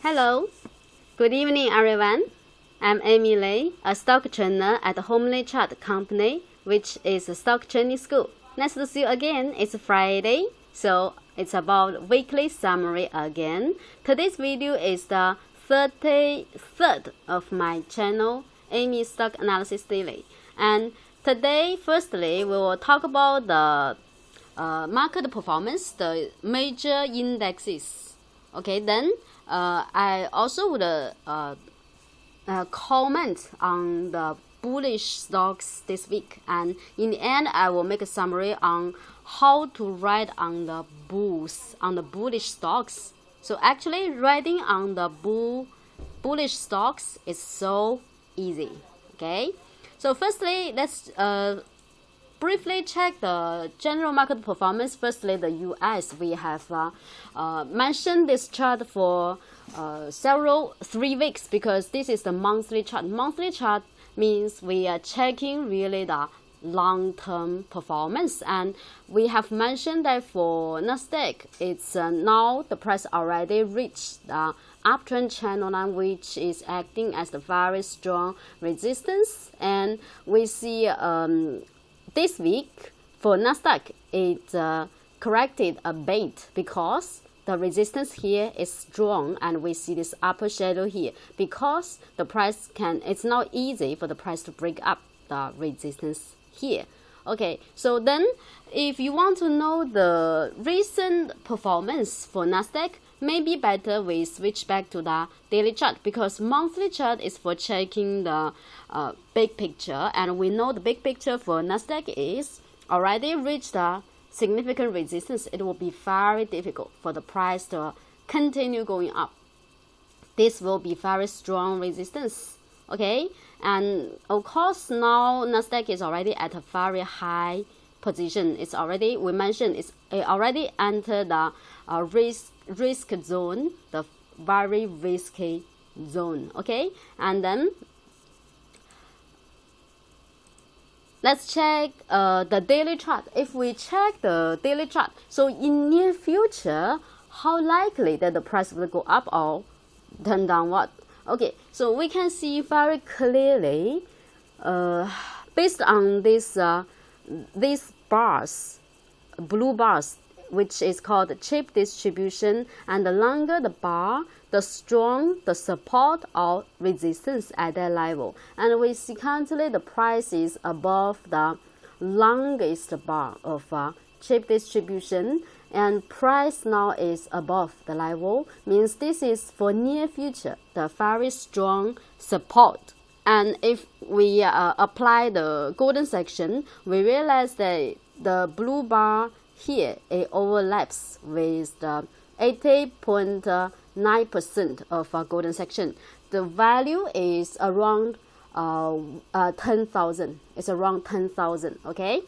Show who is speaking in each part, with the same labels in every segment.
Speaker 1: Hello, good evening everyone. I'm Amy Lei, a stock trainer at Homely Chart Company, which is a stock training school. Nice to see you again. It's Friday, so it's about weekly summary again. Today's video is the 33rd of my channel, Amy Stock Analysis Daily. And today, firstly, we will talk about the market performance, the major indexes. Okay, then I also would comment on the bullish stocks this week, and in the end I will make a summary on how to ride on the bulls, on the bullish stocks. So actually riding on the bullish stocks is so easy. Okay, so firstly let's briefly check the general market performance. Firstly, the US. We have mentioned this chart for 3 weeks because this is the monthly chart. Monthly chart means we are checking really the long-term performance, and we have mentioned that for Nasdaq, it's now the price already reached the uptrend channel line, which is acting as the very strong resistance, and we see this week for Nasdaq, it corrected a bit because the resistance here is strong, and we see this upper shadow here because the price it's not easy for the price to break up the resistance here. Okay, so then if you want to know the recent performance for Nasdaq, maybe better we switch back to the daily chart, because monthly chart is for checking the big picture, and we know the big picture for Nasdaq is already reached a significant resistance. It will be very difficult for the price to continue going up. This will be very strong resistance. Okay, and of course now Nasdaq is already at a very high position. It's already, we mentioned, it already entered the risk zone, the very risky zone. Okay, and then let's check the daily chart. If we check the daily chart, so in near future, how likely that the price will go up or turn downward? Okay, so we can see very clearly based on this these bars, blue bars, which is called the chip distribution, and the longer the bar, the strong the support or resistance at that level. And we see currently the price is above the longest bar of chip distribution, and price now is above the level, means this is for near future the very strong support. And if we apply the golden section, we realize that the blue bar here, it overlaps with the 80.9% of golden section. The value is around 10,000. It's around 10,000. Okay,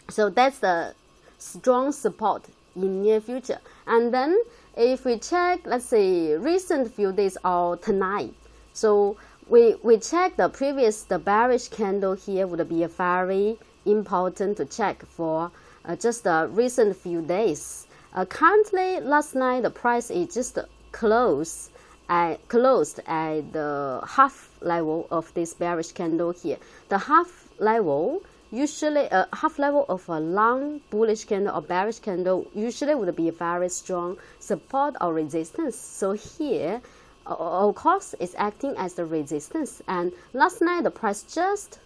Speaker 1: so that's the strong support in near future. And then if we check, let's say recent few days or tonight, so we check the previous, the bearish candle here would be a very important to check for just the recent few days. Currently, last night the price is just closed at the half level of this bearish candle here. The half level usually half level of a long bullish candle or bearish candle usually would be a very strong support or resistance. So here, of course, it's acting as the resistance. And last night the price just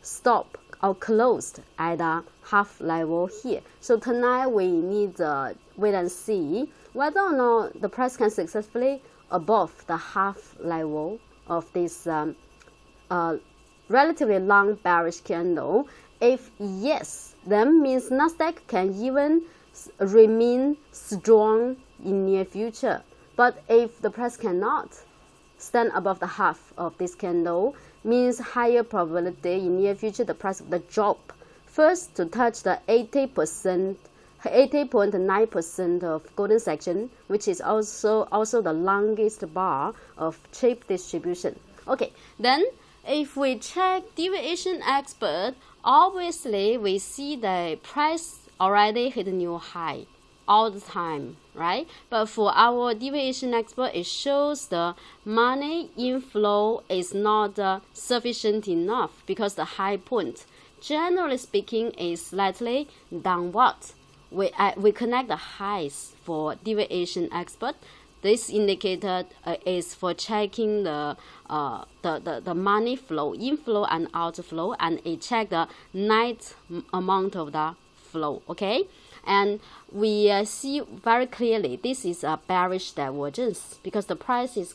Speaker 1: stopped or closed at the half level here. So tonight we need to wait and see whether or not the price can successfully above the half level of this relatively long bearish candle. If yes, then means Nasdaq can even remain strong in near future. But if the price cannot stand above the half of this candle, means higher probability in near future the price will drop first to touch the 80.9% of golden section, which is also the longest bar of chip distribution. Okay, then if we check deviation expert, obviously we see the price already hit a new high all the time, right? But for our deviation expert, it shows the money inflow is not sufficient enough because the high point, generally speaking, is slightly downward. We connect the highs for deviation expert. This indicator is for checking the money flow, inflow and outflow, and it check the net amount of the flow. Okay, and we see very clearly this is a bearish divergence because the price is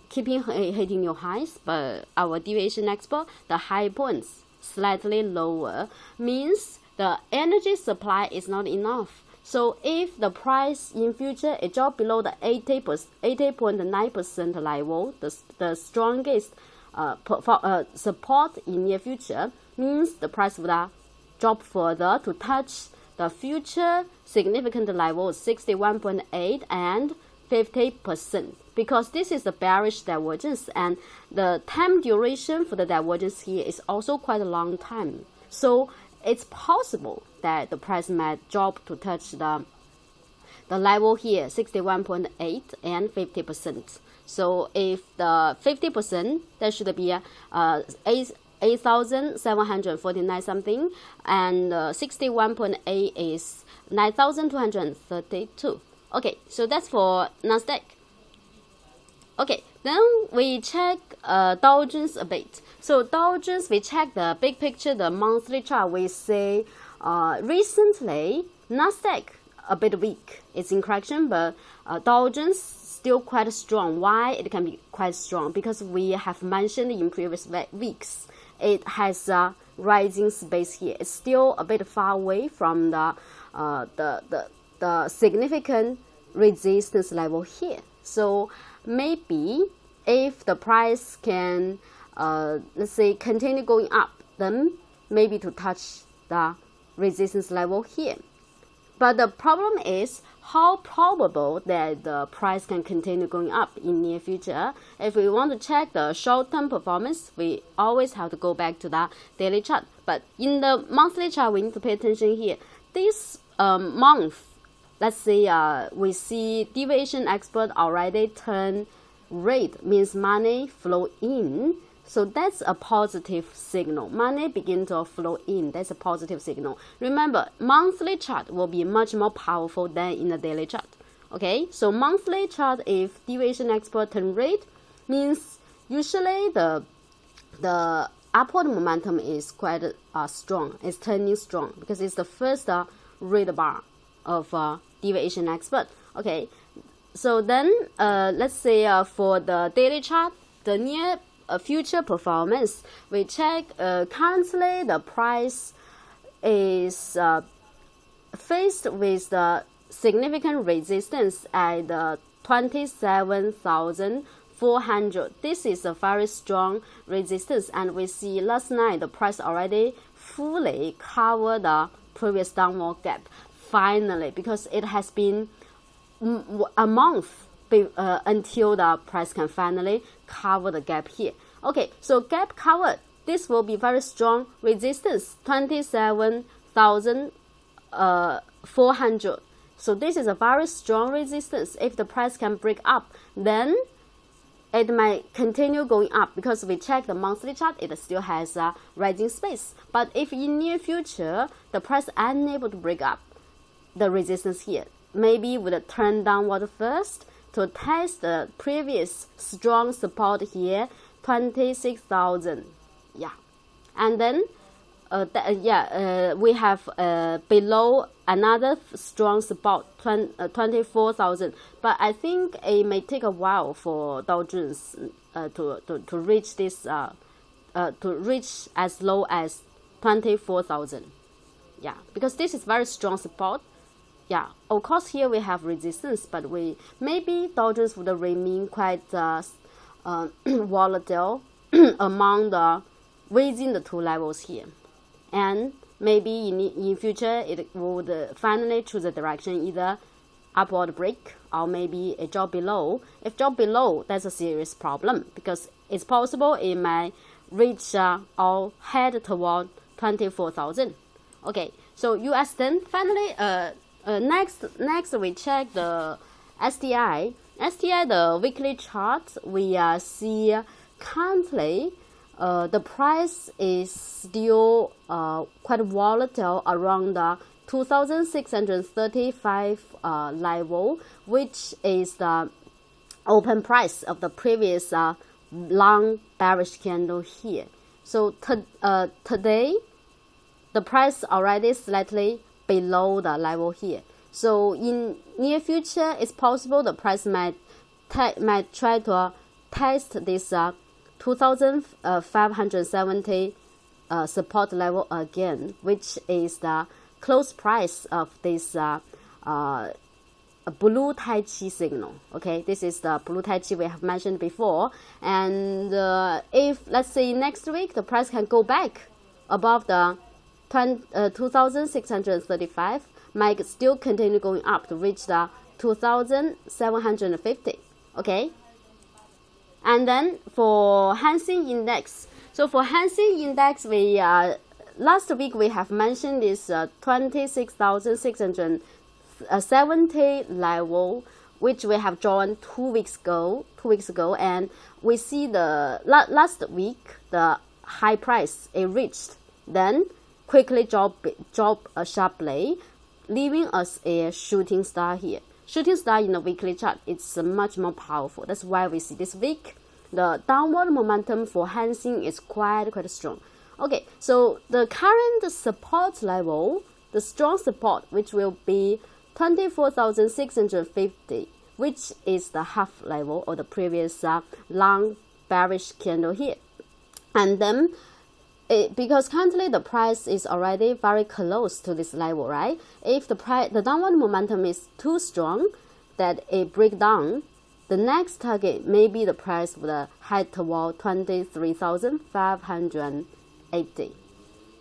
Speaker 1: keeping hitting your highs, but our deviation expert, the high points slightly lower, means the energy supply is not enough. So if the price in future it drop below the 80.9% level, the strongest support in near future, means the price would drop further to touch the future significant level 61.8 and 50%, because this is the bearish divergence, and the time duration for the divergence here is also quite a long time. So it's possible that the price might drop to touch the level here 61.8 and 50%. So if the 50%, that should be 8,749 something, and 61.8 is 9,232. Okay, so that's for Nasdaq. Okay, then we check Dow Jones a bit. So Dow Jones, we check the big picture, the monthly chart. We say recently Nasdaq a bit weak. It's in correction, but Dow Jones still quite strong. Why it can be quite strong? Because we have mentioned in previous weeks, it has a rising space here. It's still a bit far away from the significant resistance level here. So maybe if the price can let's say continue going up, then maybe to touch the resistance level here. But the problem is how probable that the price can continue going up in near future. If we want to check the short-term performance, we always have to go back to the daily chart. But in the monthly chart, we need to pay attention here. This month, let's say we see deviation expert already turn red, means money flow in. So that's a positive signal. Money begin to flow in. That's a positive signal. Remember, monthly chart will be much more powerful than in the daily chart. Okay, so monthly chart, if deviation expert turn red, means usually the upward momentum is quite strong. It's turning strong because it's the first red bar of deviation expert. Okay, so then let's say for the daily chart, the near future performance, we check currently the price is faced with the significant resistance at 27,400. This is a very strong resistance, and we see last night the price already fully covered the previous downward gap finally, because it has been a month until the price can finally cover the gap here. Okay, so gap covered, this will be very strong resistance, 27,400. So this is a very strong resistance. If the price can break up, then it might continue going up, because we check the monthly chart, it still has a rising space. But if in near future the price unable to break up the resistance here, maybe would turn downward first to test the previous strong support here, 26,000. Yeah, and then we have below another strong support, 24,000. But I think it may take a while for Dow Jones to reach this to reach as low as 24,000. Yeah, because this is very strong support. Yeah, of course here we have resistance, but maybe Dow Jones would remain quite volatile among within the two levels here, and maybe in future it would finally choose a direction, either upward break or maybe a drop below. If drop below, that's a serious problem, because it's possible it might reach or head toward 24,000. Okay, so US then finally Next we check the STI. STI, the weekly chart, we see currently the price is still quite volatile around the 2,635 level, which is the open price of the previous long bearish candle here. So today, the price already slightly below the level here. So in near future, it's possible the price might try to test this 2,570 support level again, which is the close price of this blue Tai Chi signal. Okay, this is the blue Tai Chi we have mentioned before. And if, let's say, next week the price can go back above the 2,635, might still continue going up to reach the 2,750. Okay, and then for Hang Seng Index. So for Hang Seng Index, we last week we have mentioned this 26,670 level, which we have drawn 2 weeks ago. And we see the last week the high price it reached, then quickly drop sharply, leaving us a shooting star here. Shooting star in the weekly chart, it's much more powerful. That's why we see this week the downward momentum for Hang Seng is quite strong. Okay, so the current support level, the strong support, which will be 24,650, which is the half level of the previous long bearish candle here. And then because currently the price is already very close to this level, right? If the downward momentum is too strong that it break down, the next target may be the price would head toward 23,580.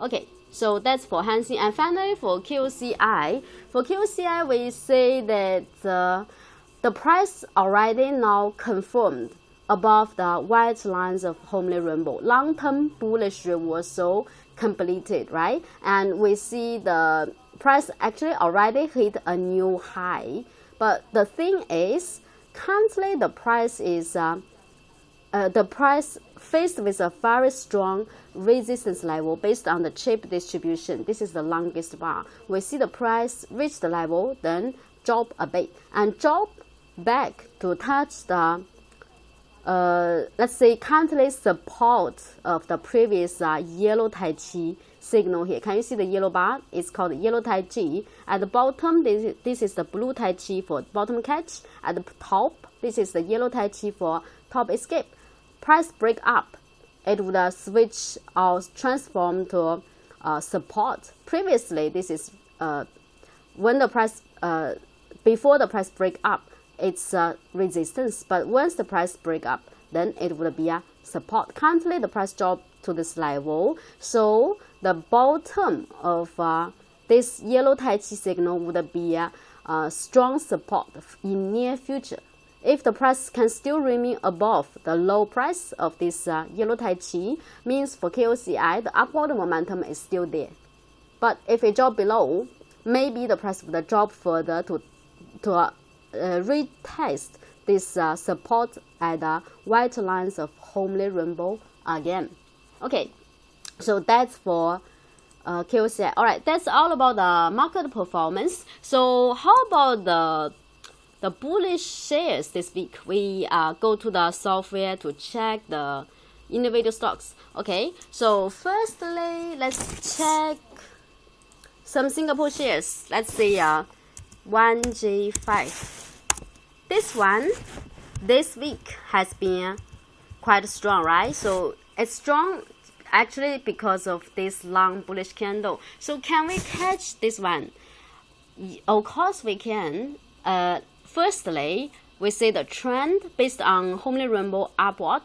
Speaker 1: Okay, so that's for Hang Seng. And finally for QCI. For QCI, we say that the price already now confirmed above the white lines of Homely Rainbow. Long-term bullish reversal completed, right? And we see the price actually already hit a new high. But the thing is, currently the price is faced with a very strong resistance level based on the chip distribution. This is the longest bar. We see the price reach the level, then drop a bit and drop back to touch the let's say currently support of the previous yellow Tai Chi signal here. Can you see the yellow bar? It's called yellow Tai Chi. At the bottom, this is the blue Tai Chi for bottom catch. At the top, this is the yellow Tai Chi for top escape. Price break up, it would switch or transform to support. Previously, this is when the price before the price break up, it's resistance. But once the price break up, then it would be a support. Currently, the price dropped to this level, so the bottom of this yellow Tai Chi signal would be a strong support in near future. If the price can still remain above the low price of this yellow Tai Chi, means for KOCI, the upward momentum is still there. But if it drop below, maybe the price would drop further to retest this support at the white lines of Homely Rainbow again. Okay, so that's for KOCI. All right, that's all about the market performance. So how about the bullish shares this week? We go to the software to check the individual stocks. Okay, so firstly, let's check some Singapore shares. Let's say 1J5. This one, this week has been quite strong, right? So it's strong actually because of this long bullish candle. So can we catch this one? Of course we can. Firstly, we see the trend based on Homely Rainbow upward.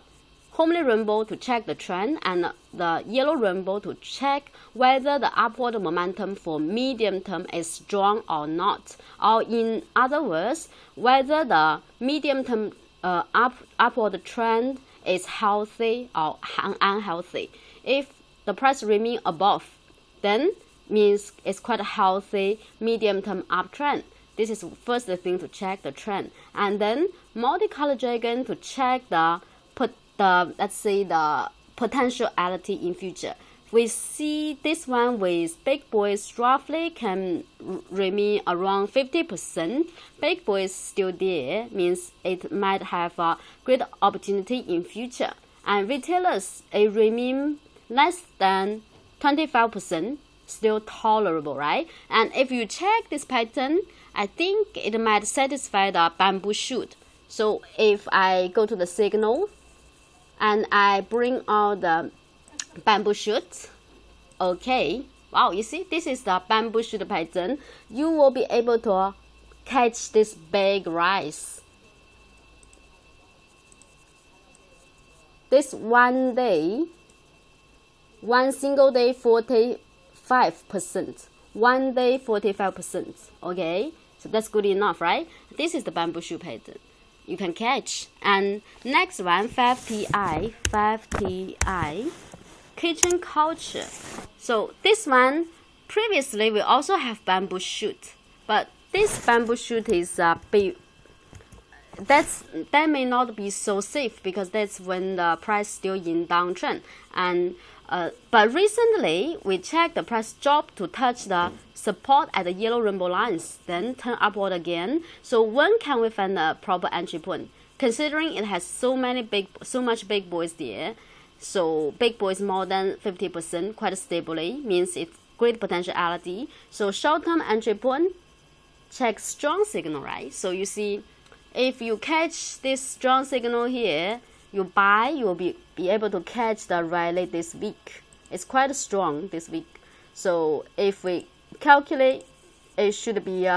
Speaker 1: Homely Rainbow to check the trend, and the yellow rainbow to check whether the upward momentum for medium term is strong or not. Or in other words, whether the medium term upward trend is healthy or unhealthy. If the price remain above, then means it's quite a healthy medium-term uptrend. This is first the thing to check the trend, and then multicolor dragon to check the let's say the potentiality in future. We see this one with big boys roughly can remain around 50%. Big boys still there, means it might have a great opportunity in future. And retailers, it remain less than 25%, still tolerable, right? And if you check this pattern, I think it might satisfy the bamboo shoot. So if I go to the signal and I bring out the bamboo shoot, okay, wow, you see, this is the bamboo shoot pattern. You will be able to catch this big rise. This one single day, 45%. 1 day, 45%. Okay, so that's good enough, right? This is the bamboo shoot pattern. You can catch. And next one, 5TI, kitchen culture. So this one, previously we also have bamboo shoot, but this bamboo shoot is that may not be so safe because that's when the price still in downtrend. And but recently we checked the price drop to touch the support at the yellow rainbow lines, then turn upward again. So when can we find a proper entry point? Considering it has so much big boys there, so big boys more than 50% quite stably, means it's great potentiality. So short-term entry point, check strong signal, right? So you see, if you catch this strong signal here, you buy, you will be able to catch the rally this week. It's quite strong this week. So if we calculate, it should be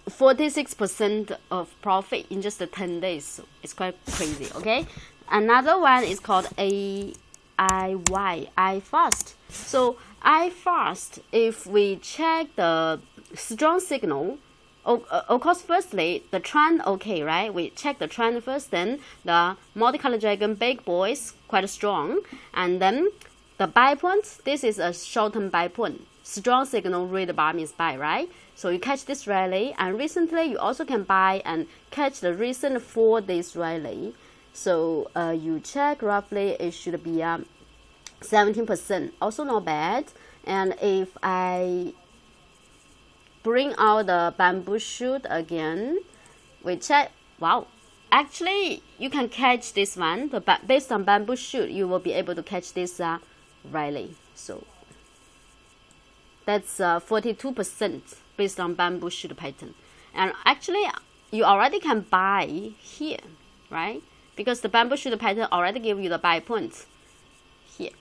Speaker 1: 46% of profit in just 10 days. So it's quite crazy, okay? Another one is called iFast. So iFast, if we check the strong signal, of course, firstly, the trend, okay, right? We check the trend first, then the multicolor dragon big boys, quite strong. And then the buy point, this is a short-term buy point. Strong signal, red bar means buy, right? So you catch this rally, and recently you also can buy and catch the recent 4 days rally. So you check roughly, it should be 17%, also not bad. And if I bring out the bamboo shoot again, we check, wow, actually you can catch this one, but based on bamboo shoot you will be able to catch this rally. So that's 42% based on bamboo shoot pattern. And actually you already can buy here, right? Because the bamboo shoot pattern already give you the buy point here.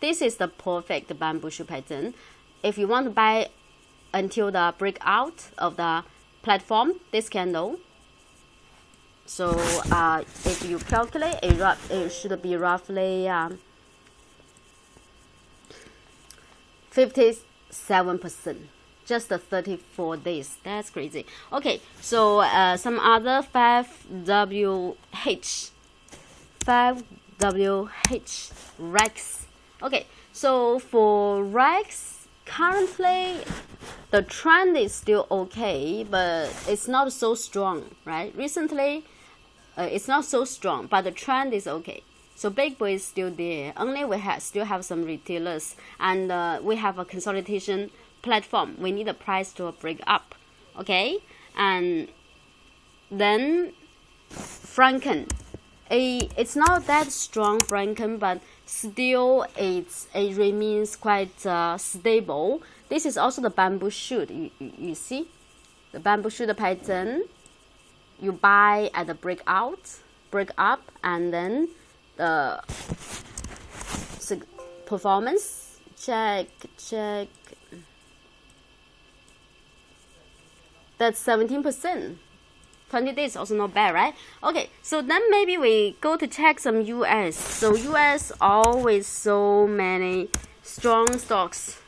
Speaker 1: This is the perfect bamboo shoot pattern. If you want to buy until the breakout of the platform, this candle. So if you calculate, it should be roughly 57%, just 34 days. That's crazy. Okay, so some other 5WH Rex. Okay, so for Rex, currently the trend is still okay, but it's not so strong, right? Recently it's not so strong, but the trend is okay. So big boy is still there, only we still have some retailers, and we have a consolidation platform. We need the price to break up, okay? And then Franken, it's not that strong, Franken, but still it remains quite stable. This is also the bamboo shoot. You see the bamboo shoot pattern. You buy at the break up, and then the performance check. That's 17%. 20 days also not bad, right? Okay, so then maybe we go to check some US. So US always so many strong stocks.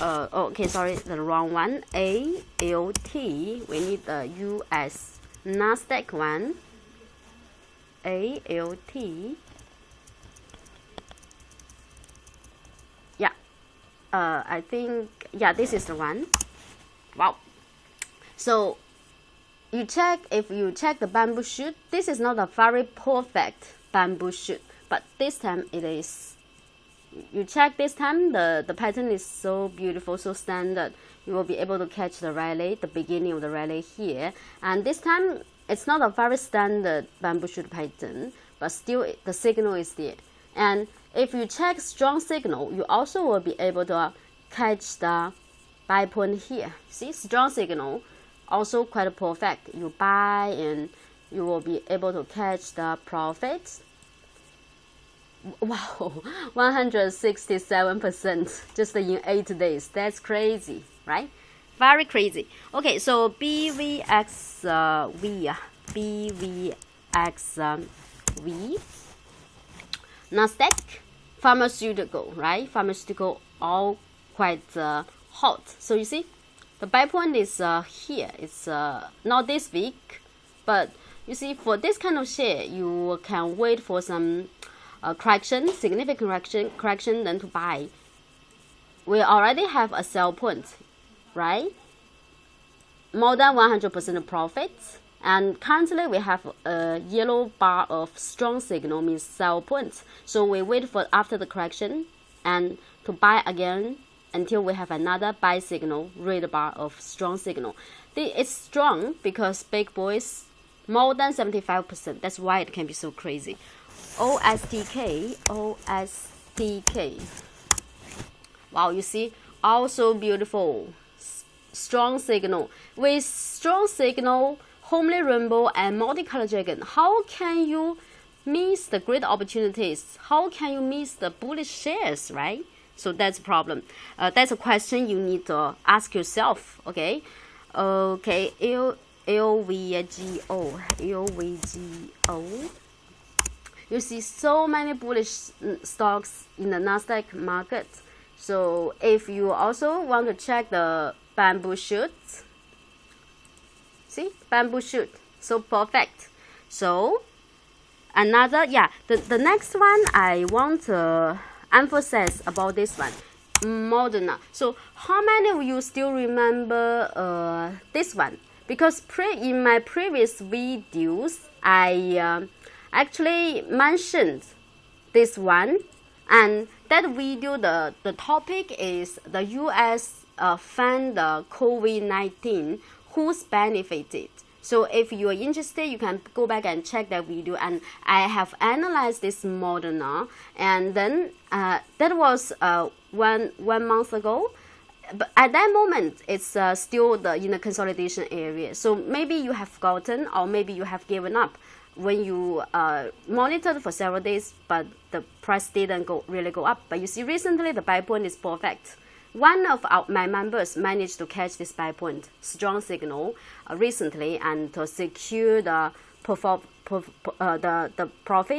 Speaker 1: Okay, sorry, the wrong one. ALT. We need the US Nasdaq one. ALT. Yeah. I think, yeah, this is the one. Wow. So if you check the bamboo shoot, this is not a very perfect bamboo shoot, but this time it is. You check this time, the pattern is so beautiful, so standard. You will be able to catch the rally, the beginning of the rally here. And this time, it's not a very standard bamboo shoot pattern, but still the signal is there. And if you check strong signal, you also will be able to catch the buy point here. See, strong signal, also quite perfect. You buy and you will be able to catch the profit. Wow, 167% just in 8 days. That's crazy, right? Very crazy. Okay, so BVXV, Nasdaq, pharmaceutical, right? Pharmaceutical, all quite hot. So you see, the buy point is here. It's not this week, but you see, for this kind of share, you can wait for some correction, significant correction, then to buy. We already have a sell point, right? More than 100% profit. And currently we have a yellow bar of strong signal, means sell point. So we wait for after the correction and to buy again until we have another buy signal, red bar of strong signal. It's strong because big boys more than 75%. That's why it can be so crazy. OSTK. Wow, you see, also beautiful. Strong signal. With strong signal, homely rainbow, and multicolored dragon, how can you miss the great opportunities? How can you miss the bullish shares, right? So that's a problem. That's a question you need to ask yourself, okay? Okay, LVGO. You see so many bullish stocks in the Nasdaq market. So if you also want to check the bamboo shoot, see, bamboo shoot, so perfect. So another, yeah, the next one I want to emphasize about this one, Moderna. So how many of you still remember this one? Because in my previous videos, I actually mentioned this one, and that video, the topic is the US fund the COVID-19, who's benefited. So if you are interested, you can go back and check that video, and I have analyzed this Moderna, and then that was 1 month ago. But at that moment, it's still in the consolidation area. So maybe you have forgotten, or maybe you have given up when you monitored for several days, but the price didn't really go up. But you see, recently the buy point is perfect. One of my members managed to catch this buy point, strong signal, recently, and to secure the profit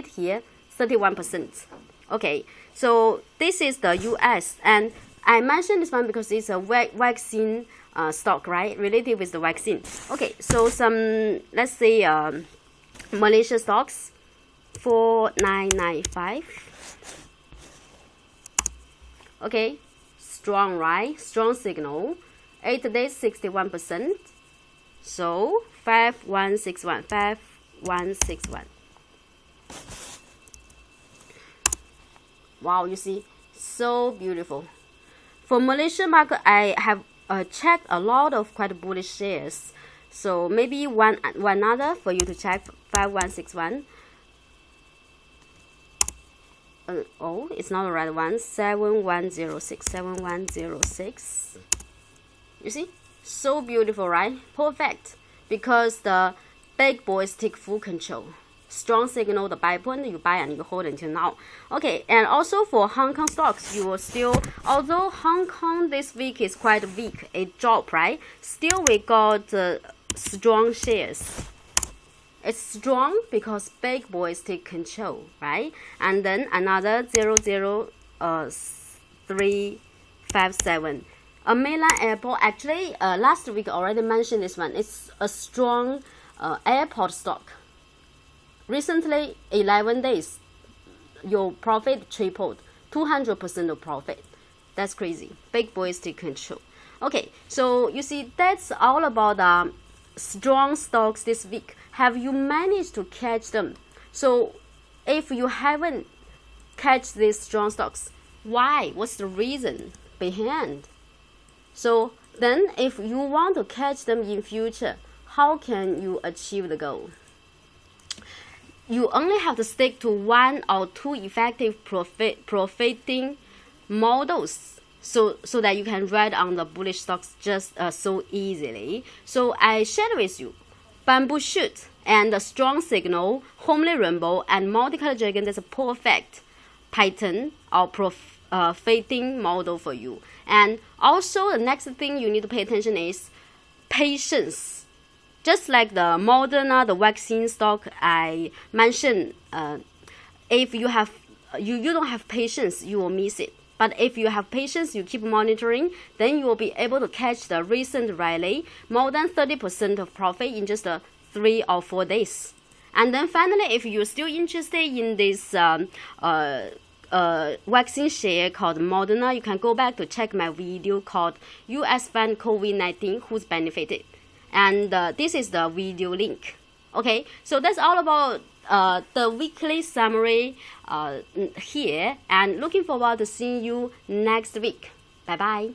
Speaker 1: here, 31%. Okay, so this is the US, and I mentioned this one because it's a vaccine stock, right? Related with the vaccine. Okay, so some, let's say, Malaysia stocks, 4995. Okay, strong, right? Strong signal. 8 days, 61%. So 5161. Wow, you see, so beautiful. For Malaysian market, I have checked a lot of quite bullish shares. So maybe one other for you to check, 5161. Oh, it's not the right one. 7106. You see, so beautiful, right? Perfect, because the big boys take full control. Strong signal, the buy point, you buy and you hold until now. Okay, and also for Hong Kong stocks, you will still, although Hong Kong this week is quite weak, it dropped, right? Still we got strong shares. It's strong because big boys take control, right? And then another 00357. Milan Airport, actually last week I already mentioned this one. It's a strong airport stock. Recently, 11 days, your profit tripled, 200% of profit. That's crazy. Big boys take control. Okay, so you see, that's all about strong stocks this week. Have you managed to catch them? So if you haven't catch these strong stocks, why? What's the reason behind? So then if you want to catch them in future, how can you achieve the goal? You only have to stick to 1 or 2 effective profiting models so that you can ride on the bullish stocks just so easily. So I shared with you bamboo shoot and the strong signal, homely rainbow, and multicolor dragon. That's a perfect pattern or profiting model for you. And also the next thing you need to pay attention is patience. Just like the Moderna, the vaccine stock I mentioned, if you don't have patience, you will miss it. But if you have patience, you keep monitoring, then you will be able to catch the recent rally, more than 30% of profit in just 3 or 4 days. And then finally, if you're still interested in this vaccine share called Moderna, you can go back to check my video called US Fund COVID-19 Who's Benefited. And this is the video link. Okay, so that's all about the weekly summary here, and looking forward to seeing you next week. Bye bye.